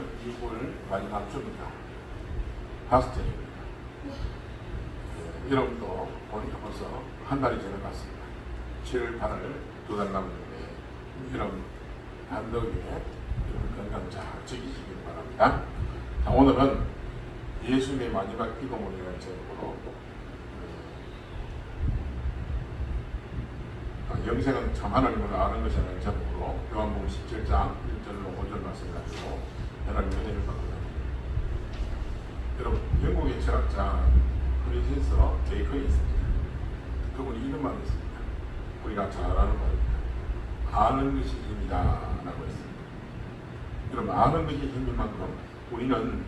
오늘 6월 마지막 주입니다. 다섯째입니다. 여러분도 보니까 벌써 한 달이 지나갔습니다. 7월 8월 2달 남았는데 여러분 한덕에 건강 잘 지키시길 바랍니다. 자, 오늘은 예수님의 마지막 기도문이라는 제목으로 영생은 참 하나님을 아는 것이라는 제목으로 요한복음 17장 1절로 5절 말씀 가지고 하나님의 은혜를 받고 있습니다. 여러분 영국의 철학자 프랜시스 베이컨이 있습니다. 그분이 이런 말을 했습니다. 우리가 잘 아는 말입니다. 아는 것이 힘이다 라고 했습니다. 여러분 아는 것이 힘인 만큼 우리는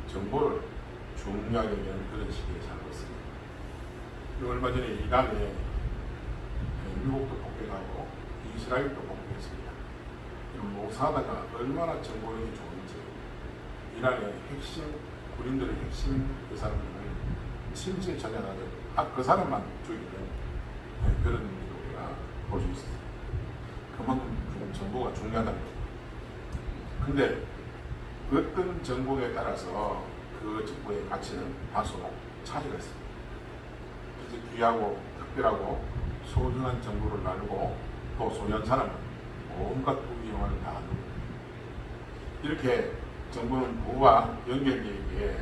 정보를 중요하게 여기는 그런 시기에 살고 있습니다. 얼마 전에 이란에 미국도 복귀하고 이스라엘도 복귀했습니다. 모사다가 얼마나 정보력이 좋은지 이란의 핵심 군인들의 핵심 그 사람들을 침실 전향하듯 그 사람만 죽이는 그런 일을 우리가 볼 수 있습니다. 그만큼 정보가 중요하다는 겁니다. 근데 어떤 정보에 따라서 그 정보의 가치는 다소 차이가 있습니다. 그래서 귀하고 특별하고 소중한 정보를 나누고 또 소유한 사람은 온갖 부귀영화를 다 누립니다. 이렇게 정보는 부와 연결되어 있기에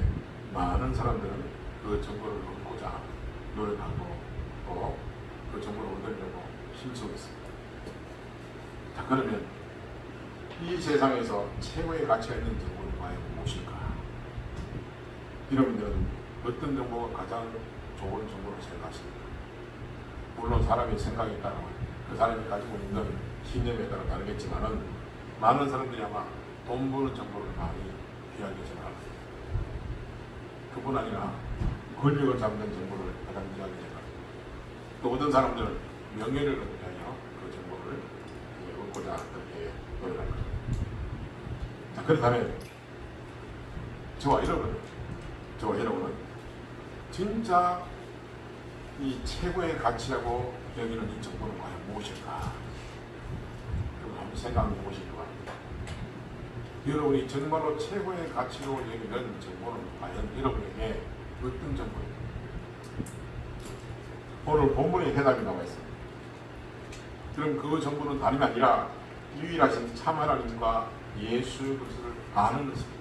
많은 사람들은 그 정보를 얻고자 노력하고 또 그 정보를 얻으려고 힘쓰고 있습니다. 자, 그러면 이 세상에서 최고의 가치가 있는 정보는 과연 무엇일까? 여러분들은 어떤 정보가 가장 좋은 정보를 생각하십니까? 물론 사람의 생각에 따라 그 사람이 가지고 있는 신념에 따라 다르겠지만은 많은 사람들이 아마 돈 버는 정보를 많이 귀하게 생각합니다. 그뿐 아니라 권력을 잡는 정보를 가장 귀하게 생각합니다. 또 어떤 사람들은 명예를 얻기 위하여 그 정보를 얻고자 그렇게 노력합니다. 자, 그렇다면 저와 여러분은 진짜 이 최고의 가치라고 여기는 이 정보는 과연 무엇일까? 그럼 한번 생각해 보시기 바랍니다. 여러분이 정말로 최고의 가치로 여기는 정보는 과연 여러분에게 어떤 정보입니까? 오늘 본문에 대답이 나와 있습니다. 그럼 그 정보는 다름이 아니라 유일하신 참 하나님과 예수 그리스도를 아는 것입니다.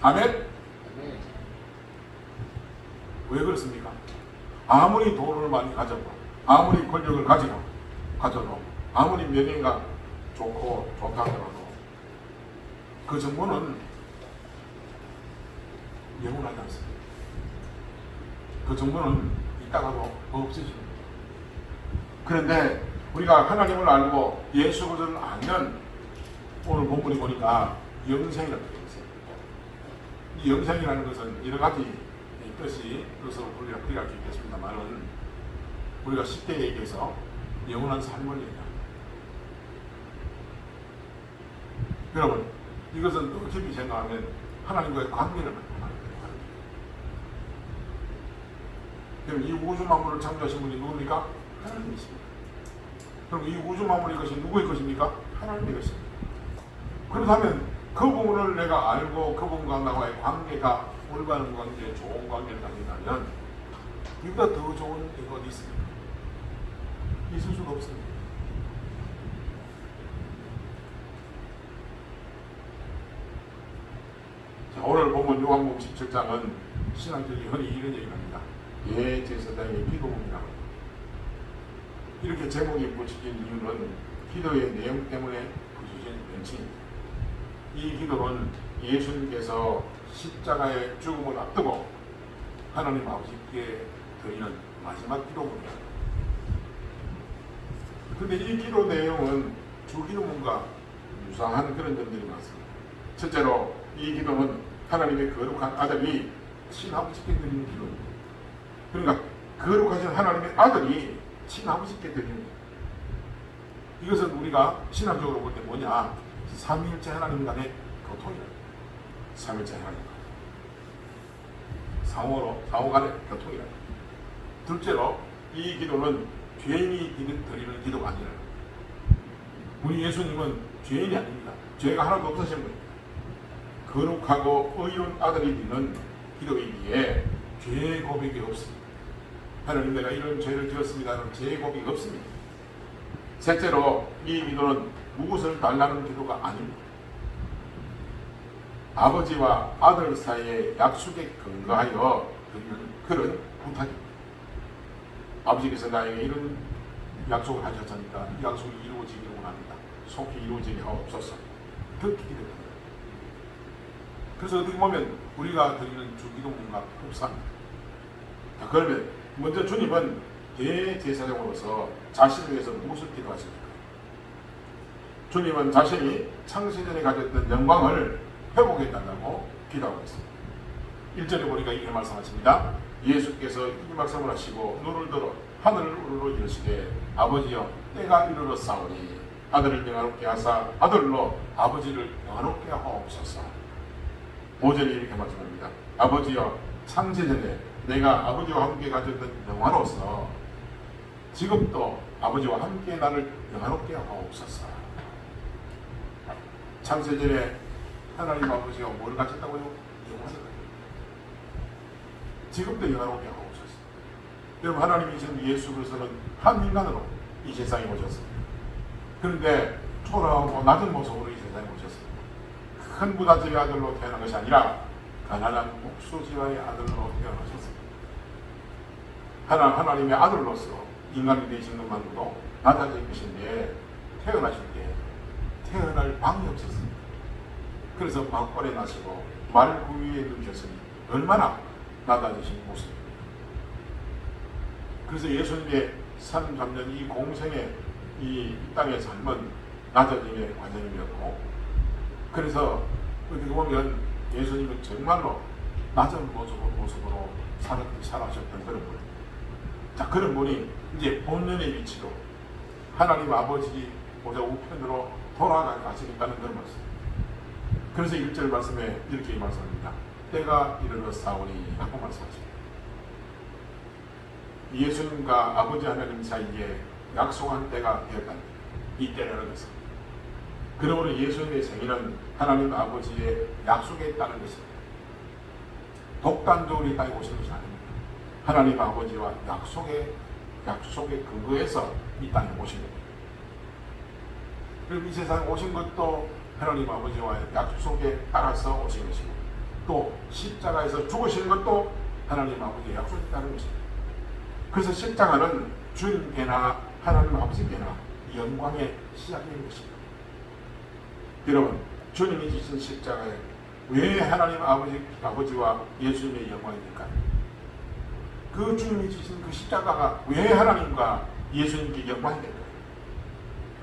아멘? 왜 그렇습니까? 아무리 돈을 많이 가져도 아무리 권력을 가져도 아무리 명예가 좋고 좋다 하더라도 그 정보는 영원하지 않습니다. 그 정보는 있다가도 없어집니다. 그런데 우리가 하나님을 알고 예수 그리스도를 알면 오늘 본문에 보니까 영생이라고 되어 있습니다. 이 영생이라는 것은 여러 가지 뜻이 그것으로 우리가 있겠습니다만은 우리가 쉽게 얘기해서 영원한 삶을 얘기합니다. 여러분 이것은 또 깊이 생각하면 하나님과의 관계를 말합니다. 그럼 이 우주 만물을 창조하신 분이 누굽니까? 하나님이십니다. 그럼 이 우주 만물의 것이 누구의 것입니까? 하나님의 것입니다. 그렇다면 그분을 내가 알고 그분과 나와의 관계가 올바른 관계, 좋은 관계를 가진다면 이보다 더 좋은 게 어디 있습니까? 있을 수가 없습니다. 자, 오늘 보면 요한복음 17장은 신앙적인 흔히 이런 얘기를 합니다. 예제사장의 기도문이라고 합니다. 이렇게 제목이 붙여진 이유는 기도의 내용 때문에 붙여진 명칭입니다. 이 기도는 예수님께서 십자가의 죽음을 앞두고 하나님 아버지께 드리는 마지막 기도문입니다. 그런데 이 기도 내용은 주기도문과 유사한 그런 점들이 많습니다. 첫째로 이 기도는 하나님의 거룩한 아들이 친아버지께 드리는 기도입니다. 그러니까 거룩하신 하나님의 아들이 친아버지께 드리는 이것은 우리가 신학적으로 볼 때 뭐냐? 삼위일체 하나님 간의 교통이다. 삼위일체 하나님 상호 간의 교통이다. 둘째로 이 기도는 죄인이 드리는 기도가 아니라 우리 예수님은 죄인이 아닙니다. 죄가 하나도 없으신 분입니다. 거룩하고 의로운 아들이 되는 기도이기에 죄 고백이 없습니다. 하나님, 내가 이런 죄를 지었습니다는 죄 고백이 없습니다. 셋째로, 이 기도는 무엇을 달라는 기도가 아닙니다. 아버지와 아들 사이의 약속에 근거하여 드리는 그런 부탁입니다. 아버지께서 나에게 이런 약속을 하셨으니까 이 약속이 이루어지기를 원합니다. 속히 이루어지게 하옵소서. 듣기 기도합니다. 그래서 어떻게 보면 우리가 드리는 주기도문과 흡사합니다. 자, 그러면 먼저 주님은 대제사장으로서 자신을 위해서 무엇을 기도하십니까? 주님은 자신이 창세전에 가졌던 영광을 회복해달라고 기도하고 있습니다. 1절에 보니까 이렇게 말씀하십니다. 예수께서 이 말씀을 하시고 눈을 들어 하늘을 우러러 이르시되 아버지여 때가 이르렀사오니 아들을 영화롭게 하사 아들로 아버지를 영화롭게 하옵소서. 5절에 이렇게 말씀합니다. 아버지여 창세전에 내가 아버지와 함께 가졌던 영화로서 지금도 아버지와 함께 나를 영화롭게 하옵소서. 창세전에 하나님 아버지가 뭘 가졌다고요? 영화를. 지금도 영화롭게 하옵소서. 여러분, 하나님이신 예수 그리스도는 한 인간으로 이 세상에 오셨습니다. 그런데 초라하고 낮은 모습으로 이 세상에 오셨습니다. 큰 부잣집의 아들로 태어난 것이 아니라 가난한 목수지와의 아들로 태어나셨습니다. 하나님의 아들로서 인간이 되신 것만으로도 낮아진 것인데 태어나실 때 태어날 방이 없었습니다. 그래서 막벌에 나시고 말 구유에 누우셨으니 얼마나 낮아지신 모습입니다. 그래서 예수님의 33년 이 공생의 이 땅의 삶은 낮아짐의 과정이었고, 그래서 어떻게 보면 예수님은 정말로 낮은 모습으로 살아셨던 그런 분. 자, 그런 분이 이제 본연의 위치로 하나님 아버지 보좌 우편으로 돌아가시겠다는 그런 말씀. 그래서 1절 말씀에 이렇게 말씀합니다. 때가 이르렀사오니 하고 말씀하십니다. 예수님과 아버지 하나님 사이에 약속한 때가 되었다는 이 때라는 것은, 그러므로 예수님의 생일은 하나님 아버지의 약속에 따른 것입니다. 독단적으로 이 땅에 오신 것이 아닙니다. 하나님 아버지와 약속에 근거해서 이 땅에 오신 겁니다. 그리고 이 세상에 오신 것도 하나님 아버지와의 약속에 따라서 오신 것이고, 또 십자가에서 죽으시는 것도 하나님 아버지의 약속에 따른 것입니다. 그래서 십자가는 주님께나 하나님 아버지께나 영광의 시작인 것입니다. 여러분, 주님이 지신 십자가에 왜 하나님 아버지와 예수님의 영광이 될까요? 그 주님이 지신 그 십자가가 왜 하나님과 예수님께 영광이 될까요?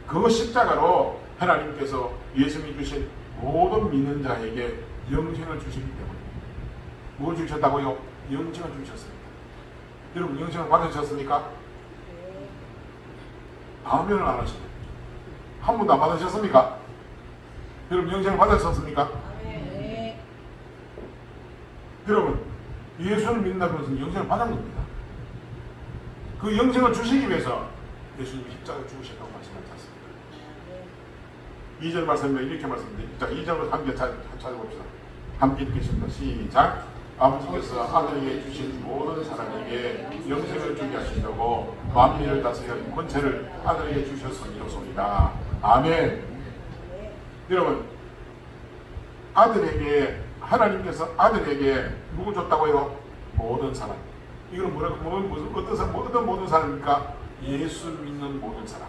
그 십자가로 하나님께서 예수님이 주신 모든 믿는 자에게 영생을 주시기 때문에. 뭘 주셨다고요? 영생을 주셨습니다. 여러분, 영생을 받으셨습니까? 아멘을 안 하시네요. 한 번도 안 받으셨습니까? 여러분, 영생을 받으셨습니까? 네. 여러분, 예수를 믿는다는 것은 영생을 받은 겁니다. 그 영생을 주시기 위해서 예수님이 십자가에 죽으셨다고 말씀하지 않습니까? 2절 말씀에 이렇게 말씀드립니다. 2절을 함께 찾아봅시다. 함께 읽겠습니다. 시작. 아버지께서 아들에게 주신 모든 사람에게 영생을 주게 하시려고 만민을 다스리는 권세를 아들에게 주셨으니로소이다. 아멘. 여러분, 하나님께서 아들에게 누구 줬다고요? 모든 사람. 이건 어떤 모든 사람입니까? 예수 믿는 모든 사람.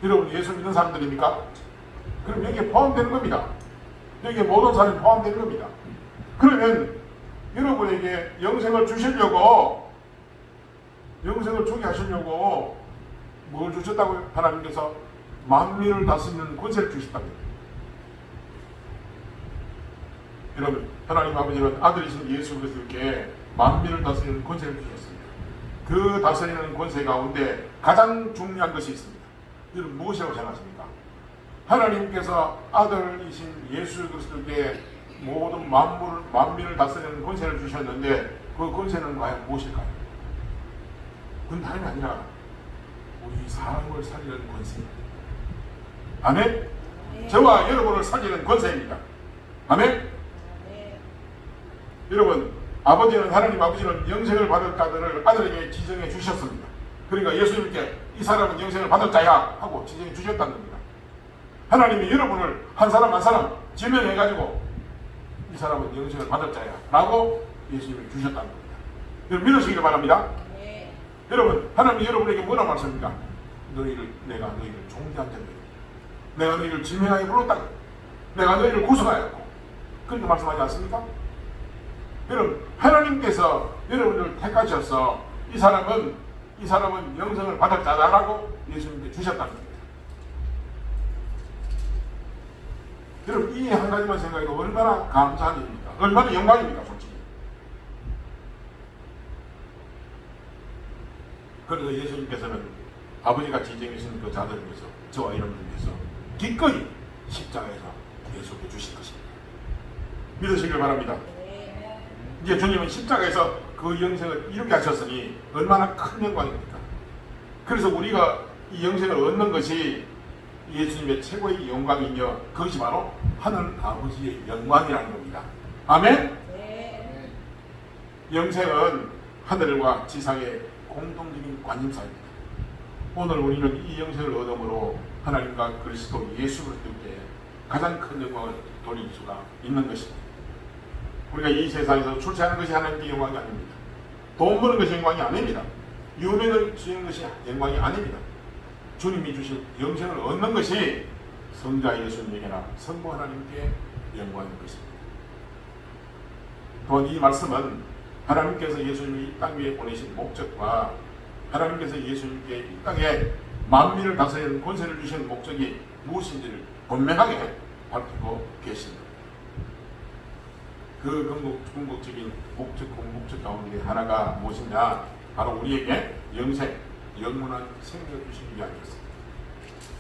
여러분, 예수 믿는 사람들입니까? 그럼 여기에 포함되는 겁니다. 여기에 모든 사람이 포함되는 겁니다. 그러면 여러분에게 영생을 주시려고, 영생을 주게 하시려고 뭘 주셨다고요? 하나님께서 만민을 다스리는 권세를 주셨답니다. 여러분, 하나님 아버지는 아들이신 예수 그리스도께 만민을 다스리는 권세를 주셨습니다. 그 다스리는 권세 가운데 가장 중요한 것이 있습니다. 여러분, 무엇이라고 생각하십니까? 하나님께서 아들이신 예수 그리스도께 모든 만민을 다스리는 권세를 주셨는데 그 권세는 과연 무엇일까요? 그건 다름이 아니라 우리 사람을 살리는 권세입니다. 아멘? 저와 여러분을 살리는 권세입니다. 아멘? 여러분, 하나님 아버지는 영생을 받을 자들을 아들에게 지정해 주셨습니다. 그러니까 예수님께 이 사람은 영생을 받을 자야 하고 지정해 주셨다는 겁니다. 하나님이 여러분을 한 사람 한 사람 지명해가지고 이 사람은 영생을 받을 자야 라고 예수님이 주셨다는 겁니다. 여러분 믿으시기를 바랍니다. 여러분, 하나님이 여러분에게 뭐라 말씀합니까? 내가 너희를 존귀한 자들, 내가 너희를 지명하여 불렀다, 내가 너희를 구속하였고, 그렇게 말씀하지 않습니까? 여러분, 하나님께서 여러분을 택하셔서 이 사람은 영생을 받을 자다라고 예수님께 주셨다는 겁니다. 여러분, 이 한 가지만 생각해도 얼마나 감사한 일입니까? 얼마나 영광입니까, 솔직히. 그래서 예수님께서는 아버지가 지정해 주신 그 자들을 위해서, 저와 여러분을 위해서 기꺼이 십자가에서 예수께 주신 것입니다. 믿으시길 바랍니다. 이제 주님은 십자가에서 그 영생을 이루게 하셨으니 얼마나 큰 영광입니까? 그래서 우리가 이 영생을 얻는 것이 예수님의 최고의 영광이며 그것이 바로 하늘 아버지의 영광이라는 겁니다. 아멘? 네. 영생은 하늘과 지상의 공동적인 관심사입니다. 오늘 우리는 이 영생을 얻음으로 하나님과 그리스도 예수 그리스도께 가장 큰 영광을 돌릴 수가 있는 것입니다. 우리가 이 세상에서 출세하는 것이 하나님께 영광이 아닙니다. 돈 버는 것이 영광이 아닙니다. 유명을 지은 것이 영광이 아닙니다. 주님이 주신 영생을 얻는 것이 성자 예수님에게나 성부 하나님께 영광인 것입니다. 또한 이 말씀은 하나님께서 예수님을 이 땅 위에 보내신 목적과 하나님께서 예수님께 이 땅에 만민을 다스리는 권세를 주신 목적이 무엇인지를 분명하게 밝히고 계십니다. 그 궁극적인 목적 가운데 하나가 무엇이냐? 바로 우리에게 영생, 영원한 생명을 주시기 위함이었습니다.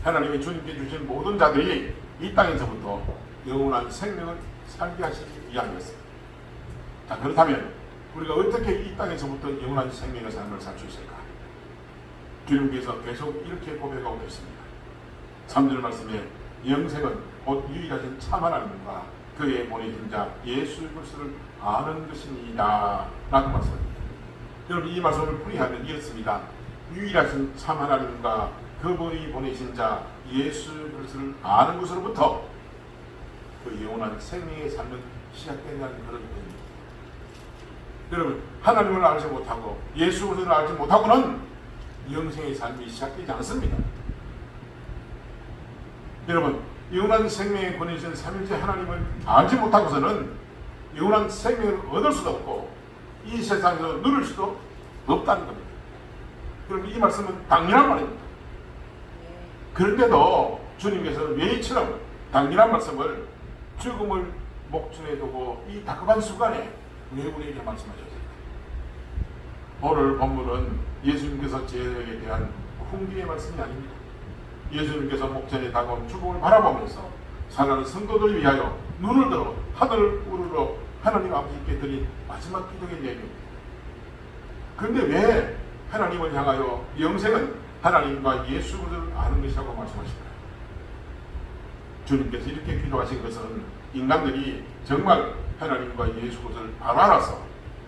하나님이 주님께 주신 모든 자들이 이 땅에서부터 영원한 생명을 살게 하시기 위함이었습니다. 자, 그렇다면 우리가 어떻게 이 땅에서부터 영원한 생명의 삶을 살 수 있을까? 주님께서 계속 이렇게 고백하고 계십니다. 3절 말씀에 영생은 곧 유일하신 참 하나님과 그의 보내신 자 예수 그리스도를 아는 것이니이다 라고 말씀합니다. 여러분, 이 말씀을 풀이하면 이렇습니다. 유일하신 참 하나님과 그분이 보내신 자 예수 그리스도를 아는 것으로부터 그 영원한 생명의 삶은 시작된다는 그런 의미입니다. 여러분, 하나님을 알지 못하고 예수 그리스도를 알지 못하고는 영생의 삶이 시작되지 않습니다. 여러분, 영원한 생명에 보내신 삼일째 하나님을 알지 못하고서는 영원한 생명을 얻을 수도 없고 이 세상에서 누릴 수도 없다는 겁니다. 그럼 이 말씀은 당연한 말입니다. 그런데도 주님께서 왜 이처럼 당연한 말씀을 죽음을 목전에 두고 이 다급한 순간에 왜 우리에게 말씀하셨습니까? 오늘 본문은 예수님께서 제자에게 대한 훈계의 말씀이 아닙니다. 예수님께서 목전에 다가온 죽음을 바라보면서 살아가는 성도들을 위하여 눈을 들어 하늘을 우러러 하나님 아버지께 드린 마지막 기도의 내용입니다. 그런데 왜 하나님을 향하여 영생은 하나님과 예수 그리스도를 아는 것이라고 말씀하실까요? 주님께서 이렇게 기도하신 것은 인간들이 정말 하나님과 예수 그리스도를 바로 알아서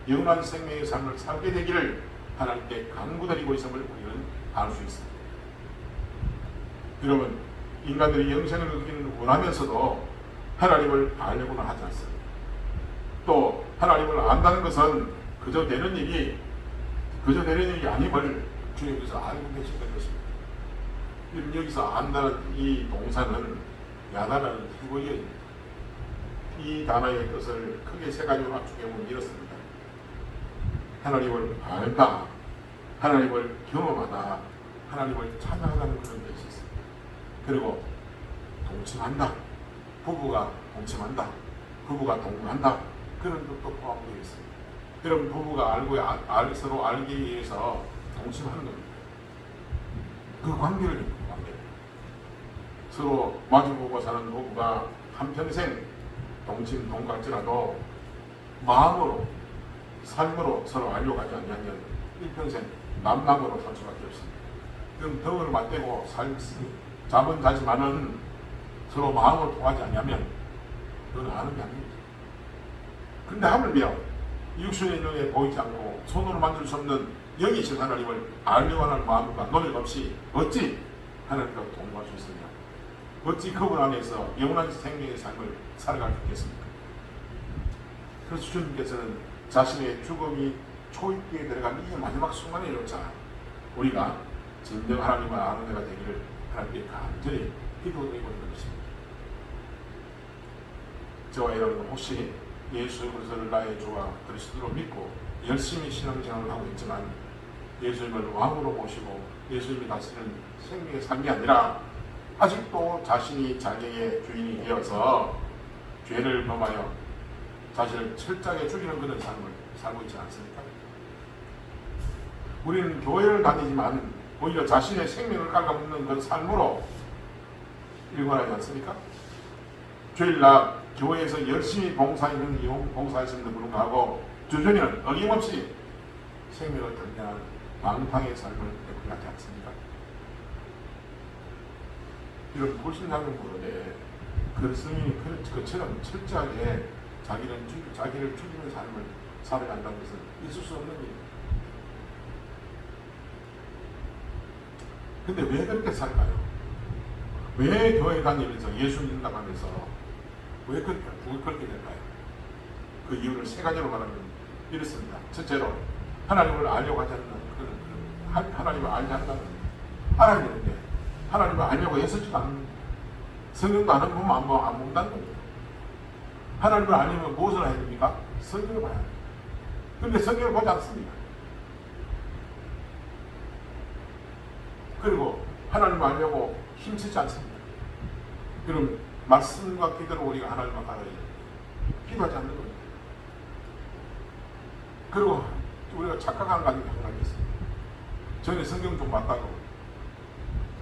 영원한 생명의 삶을 살게 되기를 하나님께 간구드리고 있음을 우리는 알 수 있습니다. 여러분, 인간들이 영생을 얻기는 원하면서도 하나님을 알려고는 하지 않습니다. 또 하나님을 안다는 것은 그저 되는 일이 아님을 주님께서 알고 계시는 것입니다. 여기서 안다는 이 동사는 야다라는 히브리어입니다. 이 단어의 뜻을 크게 세 가지로 압축해보면 이렇습니다. 하나님을 알다, 하나님을 경험하다, 하나님을 찬양하다는 그런 뜻이 있습니다. 그리고 동침한다, 부부가 동침한다, 부부가 동거한다, 그런 뜻도 포함되어 있습니다. 여러분, 부부가 서로 알기 위해서 동침하는 겁니다. 그 관계를 서로 마주보고 사는 부부가 한평생 동침 동거할지라도 마음으로 삶으로 서로 알려가지 않으면 일평생 남남으로 살 수밖에 없습니다. 그럼 덕을 맞대고 잠은 자지만은 서로 마음을 통하지 않으면 그건 아는 게 아닙니다. 근데 하물며 육신의 눈에 보이지 않고 손으로 만질 수 없는 영이신 하나님을 알려고 하는 마음과 노력 없이 어찌 하나님과 동거할 수 있으며 어찌 그분 안에서 영원한 생명의 삶을 살아갈 수 있겠습니까? 그래서 주님께서는 자신의 죽음이 초입기에 들어간 이 마지막 순간에조차 우리가 진정 하나님을 아는 자가 되기를 하나님께 간절히 기도드리고 있는 것입니다. 저와 여러분 혹시 예수 그리스도를 나의 주와 그리스도로 믿고 열심히 신앙생활을 하고 있지만 예수님을 왕으로 모시고 예수님이 다스리는 생명의 삶이 아니라 아직도 자신이 자기의 주인이 되어서 죄를 범하여 자신을 철저하게 죽이는 그런 삶을 살고 있지 않습니까? 우리는 교회를 다니지만 오히려 자신의 생명을 갉아먹는 그런 삶으로 일관하지 않습니까? 주일날 교회에서 열심히 봉사했음에도 불구하고 주중에는 어김없이 생명을 던져하는 방탕의 삶을 내고 하지 않습니까? 이런 불신자는 모르되 그리스도인이 그처럼 철저하게 자기를 죽이는 삶을 살아간다는 것은 있을 수 없는 일입니다. 근데 왜 그렇게 살까요? 왜 교회 다니면서 예수 믿는다고 하면서 왜 그렇게 될까요? 그 이유를 세 가지로 말하면 이렇습니다. 첫째로 하나님을 알려고 하지 않는 하나님을 알지 않는다는 알아야 되는데 하나님을 알려고 애쓰지도 않는 성경도 안 보면 안 본다는 겁니다. 하나님을 알려면 무엇을 해야 됩니까? 성경을 봐야 합니다. 그런데 성경을 보지 않습니다. 그리고 하나님을 알려고 힘쓰지 않습니다. 그럼 말씀과 기도로 우리가 하나님을 알아야 기도하지 않는 겁니다. 그리고 우리가 착각하는 가지고 한 가지 있습니다. 전에 성경 좀 봤다고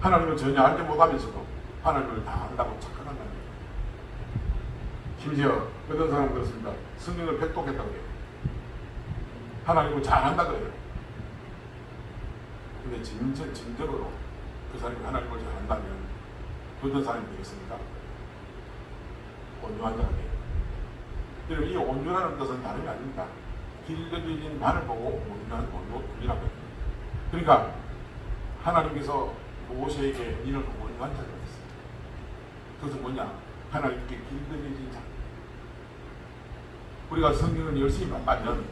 하나님을 전혀 알지 못하면서도 하나님을 다 안다고 착각한다는 거예요. 심지어 어떤 사람은 그렇습니다. 성경을 획독했다고 해요. 하나님을 잘 안다 그래요. 근데 진정으로 그 사람이 하나님을 잘 안다면 어떤 사람이 되겠습니까? 온유한 자가 돼요. 여러분 이 온유라는 뜻은 다름이 아닙니다. 길들여진 반을 보고 온유라고 합니다. 그러니까 하나님께서 모세에게 이런 온유한 자가 있어요. 그것은 뭐냐? 하나님께 길들여진 자. 우리가 성경을 열심히 만나면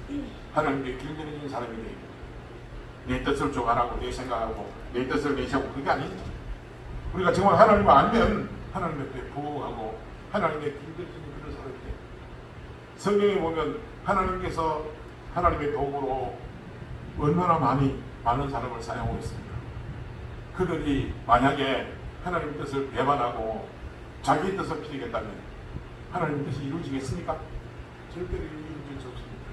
하나님께 길들여진 사람이 되고 내 뜻을 조간하고 내 생각하고 내 뜻을 내세우고 그게 아닙니다. 우리가 정말 하나님을 알면 하나님 옆에 부응하고 하나님의 길들여진 그런 사람이 돼요. 성경에 보면 하나님께서 하나님의 도구로 얼마나 많은 사람을 사용하고 있습니다. 그들이 만약에 하나님의 뜻을 배반하고 자기의 뜻을 피우겠다면 하나님의 뜻이 이루어지겠습니까? 절대로 이루어질 수 없습니다.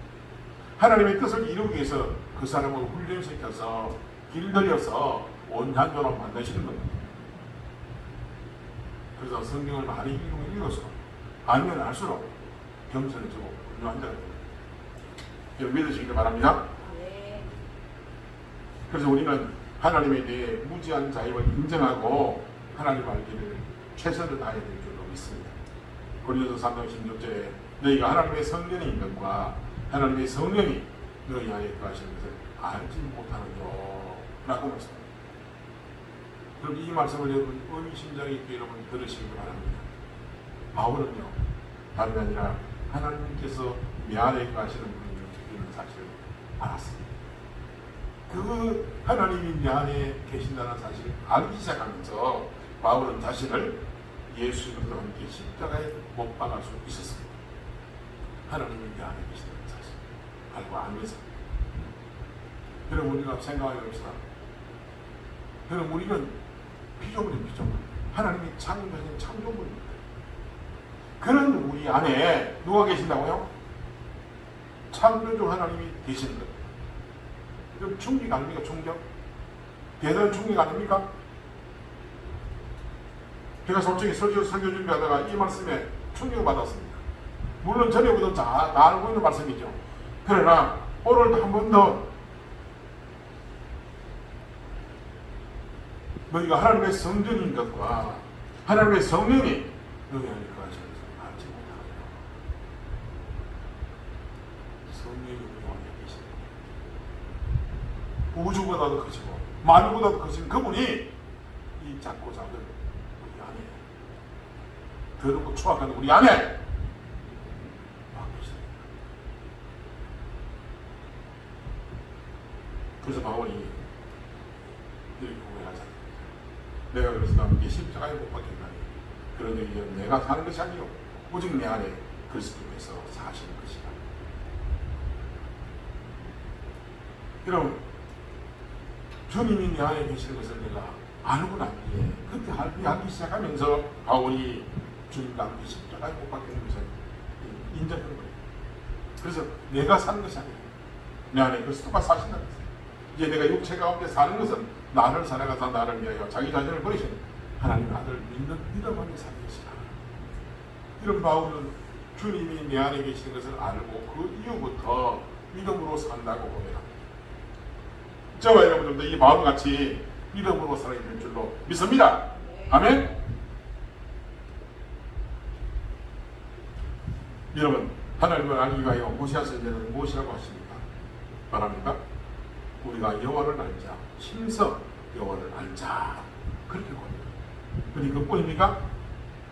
하나님의 뜻을 이루기 위해서 그 사람을 훈련시켜서 길들여서 온유한 자로 만드시는 겁니다. 그래서 성경을 많이 읽어서 알면 알수록 겸손해지고 온유한 자가 됩니다. 여러분 믿으시길 바랍니다. 그래서 우리는 하나님에 대해 무지한 자임을 인정하고 하나님 알기를 최선을 다해야 될 줄로 믿습니다. 고린도서 3장 16절에 너희가 하나님의 성령의 인격과 하나님의 성령이 너희 안에 거하시는 것을 알지 못하느뇨 라고 말씀합니다. 그럼 이 말씀을 여러분 의미심장히 있게 여러분 들으시기 바랍니다. 바울은요 다름이 아니라 하나님께서 내 안에 거하시는 분이라는 사실을 알았습니다. 그 하나님이 내 안에 계신다는 사실을 알기 시작하면서 바울은 자신을 예수 그리스도와 함께 십자가에 못 박을 수 있었습니다. 하나님이 내 안에 계신다는 사실 알고 알면서 여러분 우리가 생각해 봅시다. 여러분 우리는 피조물인 피조물 하나님이 창조하신 창조물입니다. 그런 우리 안에 누가 계신다고요? 창조주 하나님이 계시는 것. 그럼 충격 아닙니까? 충격? 대단한 충격 아닙니까? 제가 솔직히 설교 준비하다가 이 말씀에 충격을 받았습니다. 물론 전에부터 다 알고 있는 말씀이죠. 그러나 오늘도 한 번 더 너희가 하나님의 성전인 것과 하나님의 성령이 너희 안에 거하시는 것을 알지 못하느냐. 성령이 우리 안에 계십니다. 우주보다도 크시고 만유보다도 크신 그분이 이 작고 작은 우리 안에, 더럽고 추악한 우리 안에 막 계십니다. 그래서 바울이 이렇게 고백하잖아요. 내가 그래서 남에게 십자가에 못 박혔나니 그런 일은 내가 사는 것이 아니요 오직 내 안에 그리스도께서 사시는 것이다. 여러분, 주님이 내 안에 계시는 것을 내가 알고 난 뒤에 그때 하기 시작하면서 바울이 주님과 함께 십자가에 못 박히는 것을 인정하는 거예요. 그래서 내가 사는 것이 아니에요. 내 안에 그리스도가 사신다는 것이에요. 이제 내가 육체 가운데 사는 것은 나를 살아가서 나를 위하여 자기 자신을 버리신 하나님의 아들을 믿는 믿음 안에 사는 것이다. 이런 바울은 주님이 내 안에 계시는 것을 알고 그 이후부터 믿음으로 산다고 보면 저와 여러분들도 이 바울과 같이 믿음으로 살아야 될 줄로 믿습니다. 아멘. 여러분, 하나님을 알기 위하여 모시아 선지자는 무엇이라고 하십니까? 말합니까? 우리가 여호와를 알자, 힘써 여호와를 알자, 그렇게 보입니다. 그런데 그뿐입니까?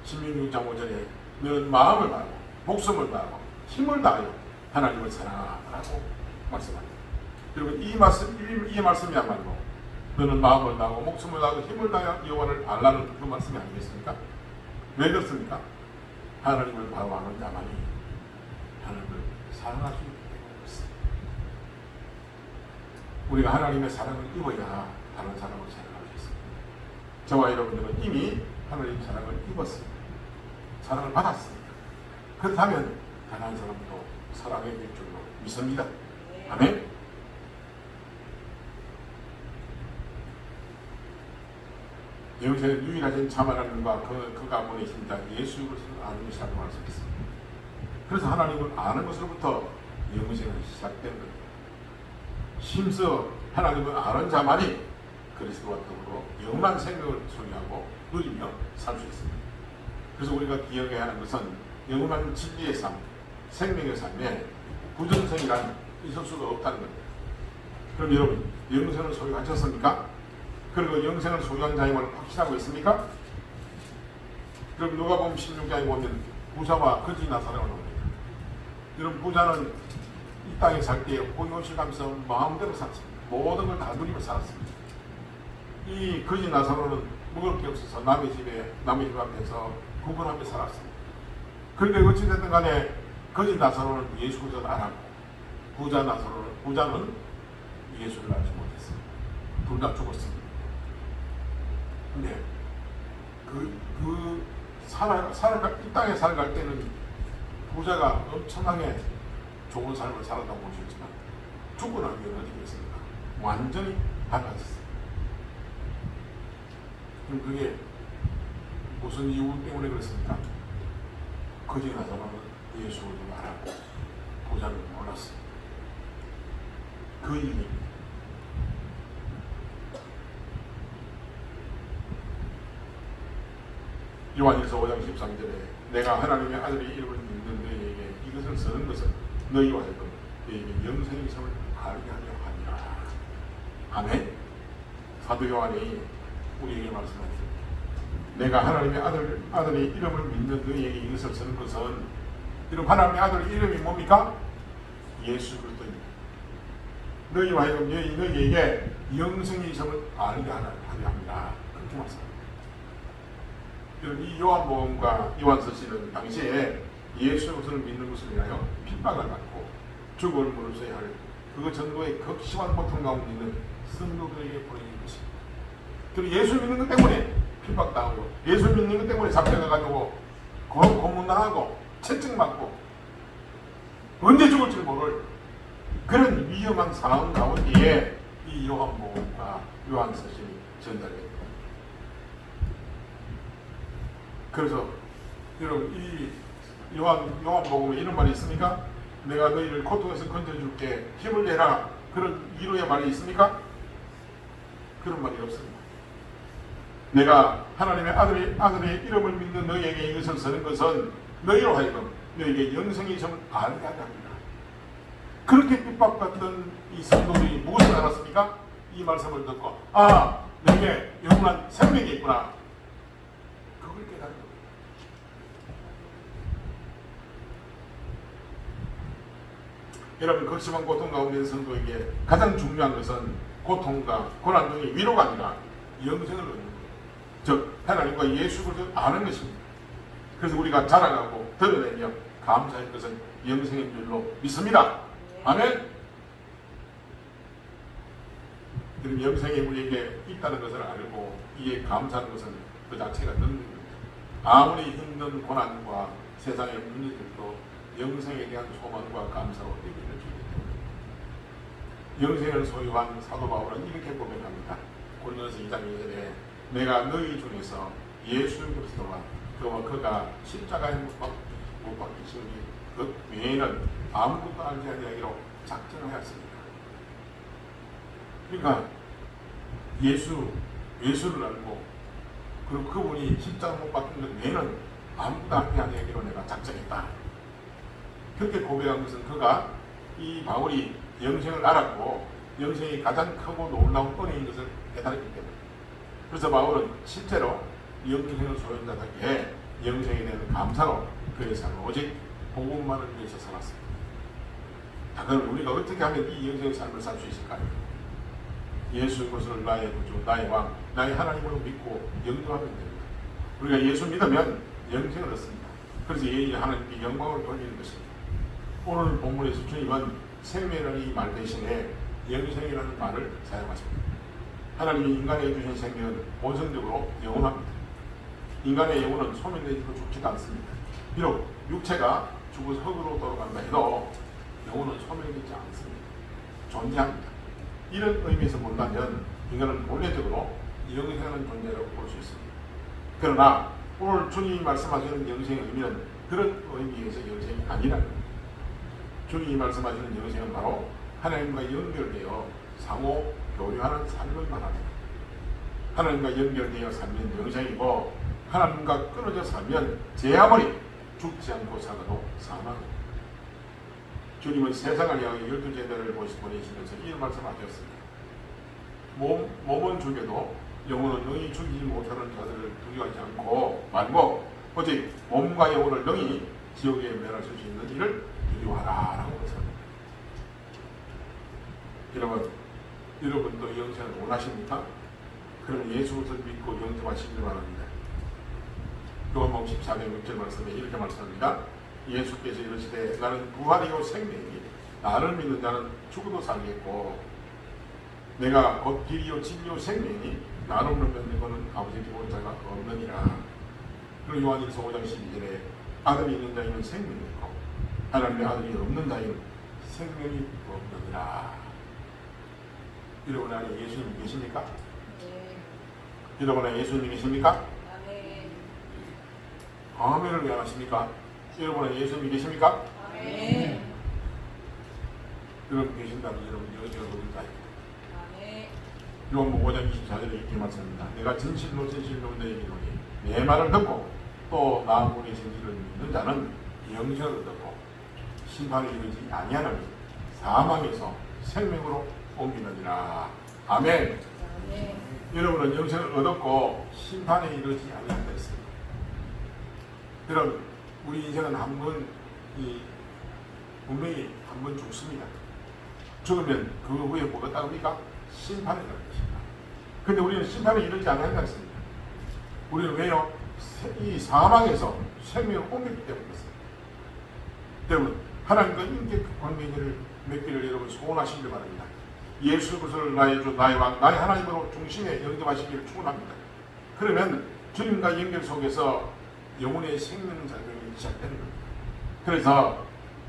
신명기 6장 5절에 너는 마음을 다하고 목숨을 다하고 힘을 다하여 하나님을 사랑하라고 말씀합니다. 여러분, 이 말씀이야말로 너는 마음을 다하고 목숨을 다하고 힘을 다하여 여호와를 알라는 그 말씀이 아니겠습니까? 왜 그렇습니까? 하나님을 바로 아는 자만이 하나님을 사랑할 수 있기 때문입니다. 우리가 하나님의 사랑을 입어야 다른 사람을 사랑할 수 있습니다. 저와 여러분들은 이미 하나님의 사랑을 입었습니다. 사랑을 받았습니다. 그렇다면 다른 사람도 사랑해 줄 줄로 믿습니다. 아멘. 여기서는 유일하신 참 하나님과 그가 보내신 자 예수 그리스도를 아는 것이라고 말씀했습니다. 그래서 하나님을 아는 것으로부터 영생이 시작된 겁니다. 심서 하나님을 아는 자만이 그리스도와 더불어 영원한 생명을 소유하고 누리며 살 수 있습니다. 그래서 우리가 기억해야 하는 것은 영원한 진리의 삶, 생명의 삶에 부정성이란 있을 수가 없다는 겁니다. 그럼 여러분, 영생을 소유하셨습니까? 그리고 영생을 소유한 자임을 확신하고 있습니까? 그럼 누가복음 16장에 보면 부자와 거지 나사렛을 봅니다. 여러분, 부자는 이 땅에 살 때 호의호식하면서 마음대로 살았습니다. 모든 걸 다 누리며 살았습니다. 이 거지 나사렛은 먹을 게 없어서 남의 집 앞에서 구걸하며 살았습니다. 그런데 어찌됐든 간에 거지 나사렛은 예수 그리스도를 알았고 부자는 예수를 알지 못했습니다. 둘 다 죽었습니다. 근데 이 땅에 살아갈 때는 부자가 엄청나게 좋은 삶을 살았다고 볼 수 있지만 죽고 난 뒤에는 어떻게 됐습니까? 완전히 달라졌습니다. 그럼 그게 무슨 이유 때문에 그렇습니까? 거지 나사렛은 예수를 알았고 부자는 몰랐습니다. 그 이유입니다. 요한일서 5장 13절에 내가 하나님의 아들의 이름을 믿는 너희에게 이것을 쓰는 것은 너희와 하여금 너희에게 영생의 삶을 알게 하려 하니라. 아멘. 사도 요한이 우리에게 말씀합니다. 내가 하나님의 아들의 이름을 믿는 너희에게 이것을 쓰는 것은, 이런 하나님의 아들의 이름이 뭡니까? 예수 그리스도입니다. 너희와 하여금 너희에게 영생의 삶을 알게 하려 합니다. 그렇게 말씀합니다. 이 요한복음과 요한서씨는 당시에 예수 그리스도를 믿는 것을 위하여 핍박을 받고 죽음을 무릅쓰야 할 그 전도의 극심한 고통 가운데 있는 성도들에게 보내는 것입니다. 그리고 예수 믿는 것 때문에 핍박당하고 예수 믿는 것 때문에 잡혀가가지고 고문당하고 채찍맞고 언제 죽을지 모를 그런 위험한 상황 가운데에 이 요한복음과 요한서신이 전달됩니다. 그래서 여러분, 이 요한복음에 이런 말이 있습니까? 내가 너희를 고통에서 건져줄게, 힘을 내라, 그런 위로의 말이 있습니까? 그런 말이 없습니다. 내가 하나님의 아들의 이름을 믿는 너희에게 이것을 쓰는 것은 너희로 하여금 너희에게 영생의 점을 알게 하려 합니다. 그렇게 핍박받던 이 성도들이 무엇을 알았습니까? 이 말씀을 듣고 내게 영원한 생명이 있구나. 그걸 깨달은 거예요. 여러분, 거심한 고통 가운데 있는 성도에게 가장 중요한 것은 고통과 고난 등의 위로가 아니라 영생을 얻는 거예요. 즉 하나님과 예수 그리스도를 아는 것입니다. 그래서 우리가 자라가고 드러내며 감사할 것은 영생인 줄로 믿습니다. 아멘. 그럼 영생이 우리에게 있다는 것을 알고 이에 감사하는 것은 그 자체가 능력입니다. 아무리 힘든 고난과 세상의 문제들도 영생에 대한 소망과 감사로 대비를 주기 때문에 영생을 소유한 사도 바울은 이렇게 고백합니다. 고린도서 2장 2절에 내가 너희 중에서 예수 그리스도와 그가 십자가에 못 박히신 그 외에는 아무것도 알지 아니하기로 작정하였습니다. 그러니까 예수를 알고 그리고 그분이 십자가 못 박힌 것 외에는 아무것도 알지 아니하기로 내가 작정했다. 그렇게 고백한 것은 그가 이 바울이 영생을 알았고 영생이 가장 크고 놀라운 은혜인 것을 깨달았기 때문에 그래서 바울은 실제로 영생을 소유한 자답게 영생에 대한 감사로 그의 삶을 오직 복음만을 위해서 살았습니다. 그럼 우리가 어떻게 하면 이 영생의 삶을 살 수 있을까요? 예수 그리스도를 나의 구주, 나의 왕, 나의 하나님으로 믿고 영접하면 됩니다. 우리가 예수 믿으면 영생을 얻습니다. 그래서 하나님께 영광을 돌리는 것입니다. 오늘 본문에서 주님은 생명이라는 이 말 대신에 영생이라는 말을 사용하십니다. 하나님이 인간에게 주신 생명은 본성적으로 영원합니다. 인간의 영혼은 소멸되지도 죽지도 않습니다. 비록 육체가 죽어서 흙으로 돌아간다 해도 영혼은 소멸되지 않습니다. 존재합니다. 이런 의미에서 본다면 인간은 본래적으로 영생하는 존재라고 볼 수 있습니다. 그러나 오늘 주님이 말씀하시는 영생의 의미는 그런 의미에서 영생이 아니라는 겁니다. 주님이 말씀하시는 영생은 바로 하나님과 연결되어 상호 교류하는 삶을 말합니다. 하나님과 연결되어 살면 영생이고 하나님과 끊어져 살면 죄아무리 죽지 않고 살아도 사망입니다. 주님은 세상을 향해 12제자를 보내시면서 이런 말씀하셨습니다. 몸은 죽여도 영혼은 능히 죽이지 못하는 자들을 두려워하지 않고 말고 오직 몸과 영혼을 능히 지옥에 멸하실 수 있는 일을 두려워하라 라고 말씀합니다. 여러분도 영생을 원하십니까? 그러면 예수 그리스도를 믿고 영접하시길 바랍니다. 요한복음 14장 6절 말씀에 이렇게 말씀합니다. 예수께서 이르시되 나는 부활이요 생명이니 나를 믿는 자는 죽어도 살겠고 내가 곧 길이요 진리요 생명이니 나를 믿는 자는 아버지께 볼 자가 없느니라. 그리고 요한일서 5장 12절에 아들이 있는 자에는 생명이 있고 하나님의 아들이 없는 자에는 생명이 없느니라. 여러분 안에 예수님이 계십니까? 네. 여러분 안에 예수님이 계십니까? 아멘. 아멘을 왜 안 하십니까? 여러분 안에 예수님이 계십니까? 아멘. 여러분 계신다면 여러분 여러분입니다. 아멘. 요한복음 5장 24절에 이렇게 말씀합니다. 내가 진실로 너희에게 이르노니 내 말을 듣고 또 나 보내신 이를 믿는 자는 영생을 얻고 심판에 이르지 아니하나니 사망에서 생명으로 옮기느니라. 아멘. 아멘. 여러분은 영생을 얻었고 심판에 이르지 아니한다 했습니다. 여러분 우리 인생은 분명히 한 번 죽습니다. 죽으면 그 후에 뭐가 따릅니까? 심판에 이르는 것입니다. 그런데 우리는 심판에 이르지 않는다 했습니다. 우리는 왜요? 이 사망에서 생명을 옮겼기 때문이었습니다. 여러분 하나님과 인격 관계를 맺기를 여러분 소원하시길 바랍니다. 예수 그리스도를 나의 주, 나의 왕, 나의 하나님으로 중심에 영접하시기를 축원합니다. 그러면 주님과 연결 속에서 영혼의 생명 작용이 시작되는 겁니다. 그래서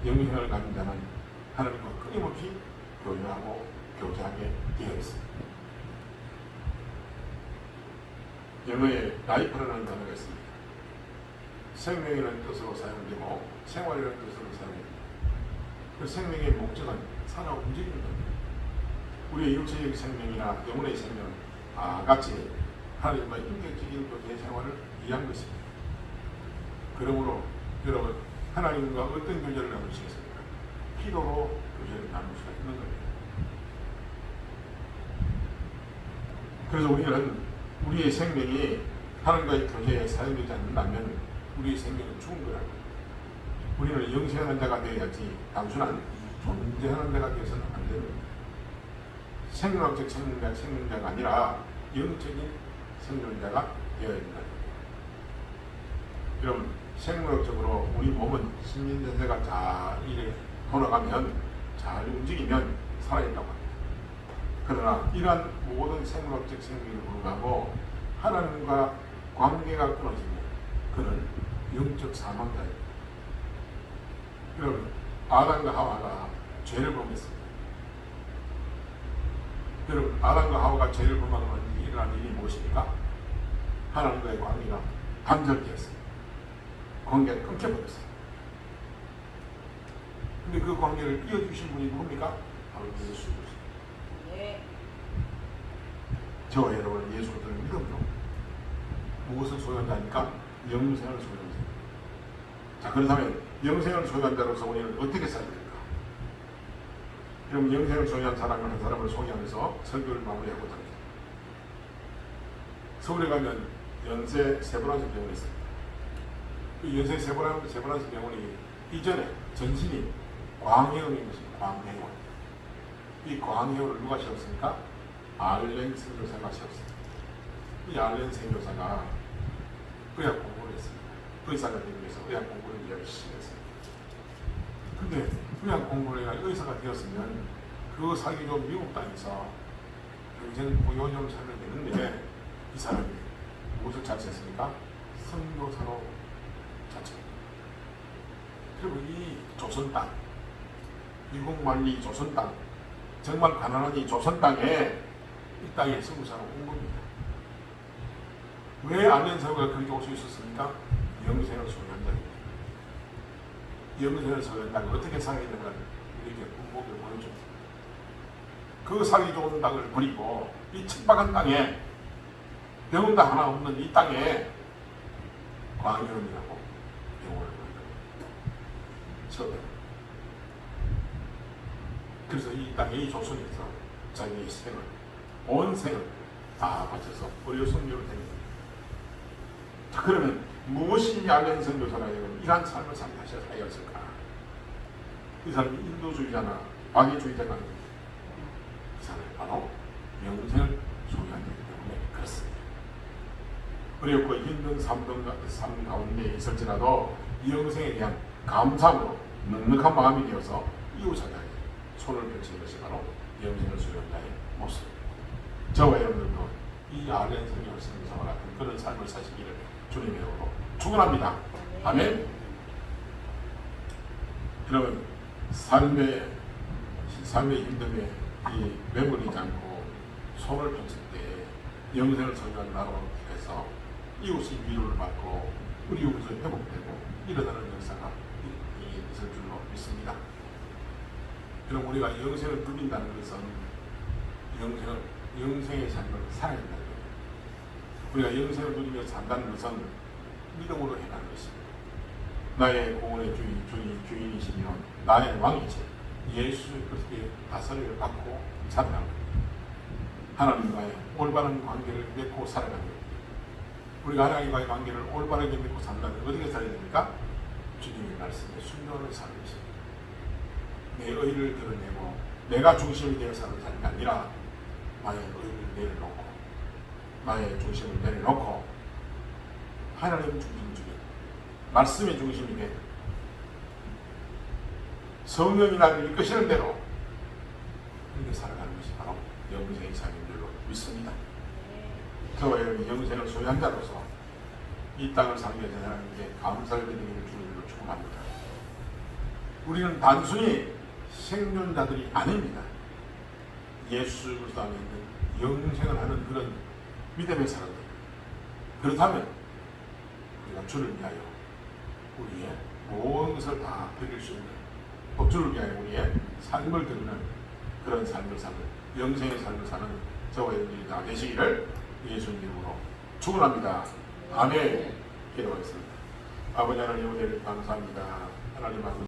영생을 가진 자는 하나님과 끊임없이 교류하고 교제하게 되어 있습니다. 영어에 라이프라는 단어가 있습니다. 생명이라는 뜻으로 사용되고 생활이라는 뜻으로 사용됩니다. 그 생명의 목적은 살아 움직이는 겁니다. 우리의 육체적 생명이나 영혼의 생명은 같이 하나님과 인격적인 교제 생활을 위한 것입니다. 그러므로 여러분 하나님과 어떤 교제를 나누시겠습니까? 기도로 교제를 나눌 수가 있는 거예요. 그래서 우리는 우리의 생명이 하나님과의 교제에 사용되지 않는다면 우리의 생명은 죽은 거라고. 우리는 영생하는 자가 되어야지 단순한 존재하는 자가 되어서는 안 되는 거예요. 생명학적 생명자가 아니라 영적인 생존자가 되어야 된다. 여러분, 생물학적으로 우리 몸은 신진대사가 잘 이래 돌아가면, 잘 움직이면 살아있다고 합니다. 그러나 이러한 모든 생물학적 생명을 불구하고 하나님과 관계가 끊어지면 그는 영적 사망자입니다. 여러분, 아담과 하와가 죄를 범했습니다. 여러분, 아담과 하와가 죄를 범하고 일어난 일이 무엇입니까? 하나님과의 관계가 단절되었습니다. 관계가 끊겨버렸어요. 근데 그 관계를 이어주신 분이 누굽니까? 바로 예수입니다. 네. 저와 여러분, 예수를 믿음으로 무엇을 소유한다니까? 영생을 소유한다. 자, 그렇다면 영생을 소유한 자로서 우리는 어떻게 살아야 될까? 그럼 영생을 소유한 사람을 한 사람을 소개하면서 설교를 마무리하고자 합니다. 서울에 가면 연세 세브란스 병원이 있습니다. 그 연세 세브란스 병원이 이전에 전신이 광해원인 것입니다. 광해원. 이 광해원을 누가 세웠습니까? 알렌 선교사가 세웠습니다. 이 알렌 선교사가 의학 공부를 했습니다. 의사가 되기 위해서 의학 공부를 열심히 했습니다. 근데 의학 공부를 해가 의사가 되었으면 그 살기 좋은 미국 땅에서 평생 고요한 삶을 되는데 이 사람이 무엇을 자처했습니까? 선교사로 자처했습니다. 그리고 이 조선 땅, 미국만리 조선 땅, 정말 가난한 이 조선 땅에 이 땅에 선교사로 온 겁니다. 왜 알렌 선교가 그렇게 올 수 있었습니까? 영생을 소유한다. 영생을 소유한 땅을 어떻게 살아야 되는가를 우리에게 본보기를 보여줍니다. 그 살기 좋은 땅을 버리고 이 척박한 땅에 병원도 하나 없는 이 땅에 광연이라고 병원을 보입니다. 그래서 이 땅에 이 조선에서 자기의 생을, 온 생을 다 바쳐서 의료 선교를 됩니다. 자, 그러면 무엇이 알렌 선교사가 이러한 삶을 살았을까? 이 사람이 인도주의자나 박애주의자가 아닙니다. 이 사람이 바로 영생을 소유한 거기 때문에 그렇습니다. 어렵고 힘든 삶 가운데 있을지라도 영생에 대한 감사로 넉넉한 마음이 되어서 이웃사자에게 손을 펼치는 것이 바로 영생을 소유한 자의 모습입니다. 저와 여러분들도 이 알렌 선교사와 같은 그런 삶을 사시기를 주님의 이름으로 축원합니다. 아멘. 여러분, 삶의 힘듦에 이 매몰이지 않고 손을 펼칠 때 영생을 소유한 나로 해서 이웃이 위로를 받고 우리 이웃이 회복되고 일어나는 역사가 있을 줄로 믿습니다. 그럼 우리가 영생을 누린다는 것은 영생의 삶을 살아야 된다는 거예요. 우리가 영생을 누리며 산다는 것은 믿음으로 행하는 것입니다. 나의 공원의 주인이시며 나의 왕이시 예수 그리스도의 다스림을 받고 살아가는 겁니다. 하나님과의 올바른 관계를 맺고 살아가는 겁니다. 우리가 하나님과의 관계를 올바르게 맺고 산다면 어떻게 살아야 됩니까? 주님의 말씀에 순종하는 사는 것입니다. 내 의를 드러내고 내가 중심이 되어 사는 삶이 아니라 나의 의를 내려놓고 나의 중심을 내려놓고 하나님 중심주의 말씀의 중심이 되고 성령이 나를 이끄시는 대로 그렇게 살아가는 것이 바로 영생의 삶인 줄로 믿습니다. 저와 여러분이 영생을 소유한 자로서 이 땅을 살기 위해서 하나님께 감사를 드리는 주님으로 축원합니다. 우리는 단순히 생존자들이 아닙니다. 예수 그리스도 안에 있는 영생을 하는 그런 믿음의 사람들. 그렇다면 우리가 주를 위하여 우리의 모든 것을 다 드릴 수 있는 또 주를 위하여 우리의 삶을 드리는 그런 삶을 사는 영생의 삶을 사는 저와 여러분이 다 되시기를 예수님 이름으로 축원합니다. 아멘. 기도하겠습니다. 아버지 하나님 은혜를 감사합니다. 하나님 아버지